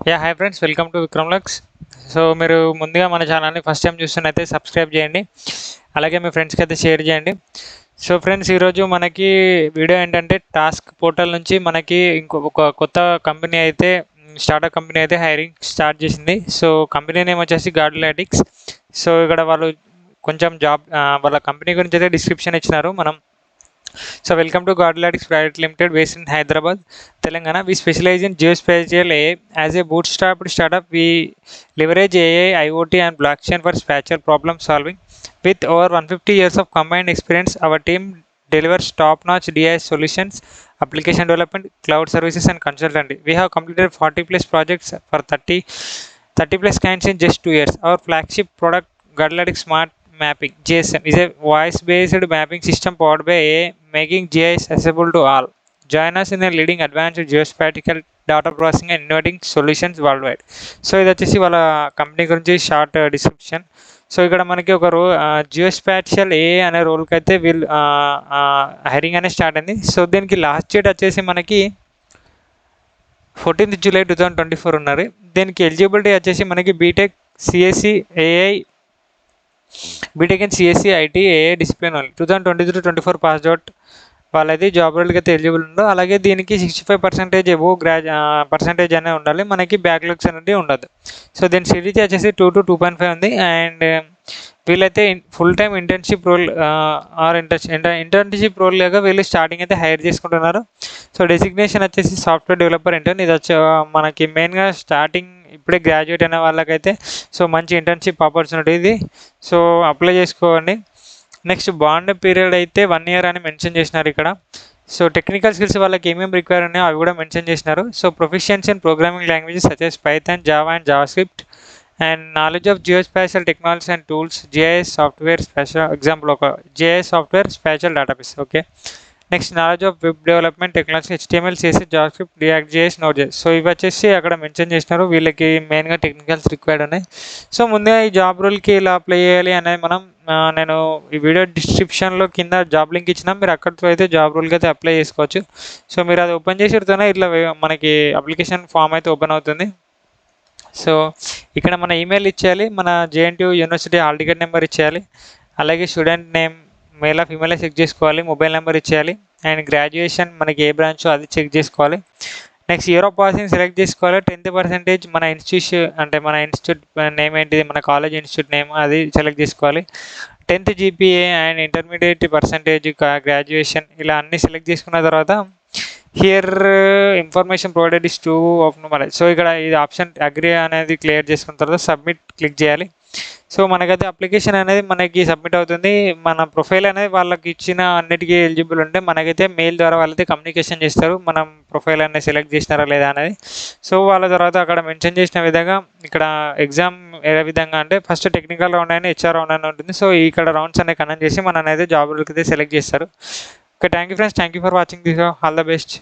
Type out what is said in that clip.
Hi friends, welcome to Vikram Lux. So మీరు ముందుగా మన ఛానల్ని ఫస్ట్ టైం చూస్తున్నైతే సబ్స్క్రైబ్ చేయండి, అలాగే మీ ఫ్రెండ్స్కి అయితే షేర్ చేయండి. సో ఫ్రెండ్స్, ఈరోజు మనకి వీడియో ఏంటంటే టాస్క్ పోర్టల్ నుంచి మనకి ఒక కొత్త కంపెనీ అయితే స్టార్టప్ కంపెనీ అయితే హైరింగ్ స్టార్ట్ చేసింది. సో కంపెనీ నేమ్ వచ్చేసి గార్డ్లాటిక్స్. సో ఇక్కడ వాళ్ళు కొంచెం జాబ్ వాళ్ళ కంపెనీ గురించి అయితే డిస్క్రిప్షన్ ఇచ్చినారు. So welcome to Godlatics Private Limited, based in Hyderabad, Telangana. We specialize in geospatial AI. As a bootstrapped startup, we leverage AI, IoT, and blockchain for spatial problem solving. With over 150 years of combined experience, our team delivers top-notch DIS solutions, application development, cloud services, and consultancy. We have completed 40 plus projects for 30 plus clients in just 2 years. Our flagship product, Godlatics Smart Mapping GSM, is a voice-based mapping system powered by AI, making GIS accessible to all. Join us in a leading advanced geospatial data processing and innovating solutions worldwide. So ఇది వచ్చేసి వాళ్ళ company గురించి short description. So ఇక్కడ మనకి ఒక geospatial ఏ అనే రోల్కి అయితే వీళ్ళు హైరింగ్ అనేది స్టార్ట్ అయింది. సో దీనికి లాస్ట్ డేట్ వచ్చేసి మనకి 14th July 2024 ఉన్నారు. దీనికి ఎలిజిబిలిటీ వచ్చేసి మనకి BTech CSC AI, BTech in CSC IT ఏఏ డిసిప్లిన్ వాళ్ళు 2023-24 పాస్ అవుట్ వాళ్ళైతే జాబ్ రోల్కి అయితే ఎలిజిబుల్ ఉండవు. అలాగే దీనికి 65% ఎబోవ్ పర్సెంటేజ్ అనేది ఉండాలి. మనకి బ్యాక్లాగ్స్ అనేది ఉండదు. సో దీని సిరీజ్ వచ్చేసి 2 to 2.5 ఉంది. అండ్ వీళ్ళైతే full time internship role or internship role లాగా వీళ్ళు స్టార్టింగ్ అయితే హైర్ చేసుకుంటున్నారు. సో డెసిగ్నేషన్ వచ్చేసి సాఫ్ట్వేర్ డెవలపర్ ఇంటర్న్. ఇది వచ్చి మనకి మెయిన్గా స్టార్టింగ్ ఇప్పుడే గ్రాడ్యుయేట్ అయిన వాళ్ళకైతే సో మంచి ఇంటర్న్షిప్ ఆపర్చునిటీ ఇది. సో అప్లై చేసుకోండి. నెక్స్ట్ బాండ్ పీరియడ్ అయితే 1 year అని మెన్షన్ చేసినారు ఇక్కడ. సో టెక్నికల్ స్కిల్స్ వాళ్ళకి ఏమేమి రిక్వైర్ ఉన్నాయో అవి కూడా మెన్షన్ చేసినారు. So proficiency in programming languages such as Python, Java and JavaScript, and knowledge of geospatial technologies and tools, GIS software special example ఒక GIS software spatial database. Okay. Next knowledge of web development technology, HTML, CSS, JavaScript, React JS, Node JS. So ఇవి వచ్చేసి అక్కడ mention చేసినారు. వీళ్ళకి మెయిన్గా technicals required ఉన్నాయి. So ముందుగా ఈ జాబ్ రోల్కి ఇలా అప్లై చేయాలి అనేది నేను ఈ వీడియో డిస్క్రిప్షన్లో కింద జాబ్ లింక్ ఇచ్చినా, మీరు అక్కడితో అయితే జాబ్ రోల్కి అయితే అప్లై చేసుకోవచ్చు. సో మీరు అది ఓపెన్ చేసితేనే ఇట్లా మనకి అప్లికేషన్ ఫామ్ అయితే ఓపెన్ అవుతుంది. సో ఇక్కడ మన ఈమెయిల్ ఇచ్చేయాలి, మన JNTU university hall ticket number ఇచ్చేయాలి, అలాగే student name male of female check చేసుకోవాలి, మొబైల్ నెంబర్ ఇచ్చేయాలి, అండ్ గ్రాడ్యుయేషన్ మనకి ఏ బ్రాంచో అది చెక్ చేసుకోవాలి. Next year of passing select చేసుకోవాలి. 10% మన ఇన్స్టిట్యూట్ అంటే మన ఇన్స్టిట్యూట్ నేమ్ ఏంటిది, మన కాలేజ్ ఇన్స్టిట్యూట్ నేమ్ అది సెలెక్ట్ చేసుకోవాలి. 10th GPA and intermediate percentage, graduation ఇలా అన్నీ సెలెక్ట్ చేసుకున్న తర్వాత here information provided is true of knowledge. So ఇక్కడ ఇది ఆప్షన్ అగ్రీ అనేది క్లియర్ చేసుకున్న తర్వాత సబ్మిట్ క్లిక్ చేయాలి. సో మనకైతే అప్లికేషన్ అనేది మనకి సబ్మిట్ అవుతుంది. మన ప్రొఫైల్ అనేది వాళ్ళకి ఇచ్చిన అన్నిటికీ ఎలిజిబుల్ ఉంటే మనకైతే మెయిల్ ద్వారా వాళ్ళైతే కమ్యూనికేషన్ చేస్తారు, మనం ప్రొఫైల్ అనేది సెలెక్ట్ చేసినారా లేదా అనేది. సో వాళ్ళ తర్వాత అక్కడ మెన్షన్ చేసిన విధంగా ఇక్కడ ఎగ్జామ్ ఏ విధంగా అంటే ఫస్ట్ టెక్నికల్ రౌండ్ అయినా HR రౌండ్ అయినా ఉంటుంది. సో ఇక్కడ రౌండ్స్ అనేవి కనెక్ట్ చేసి మనని అయితే జాబ్ రోల్కి అయితే సెలెక్ట్ చేస్తారు. Okay, thank you friends, thank you for watching this. All the best.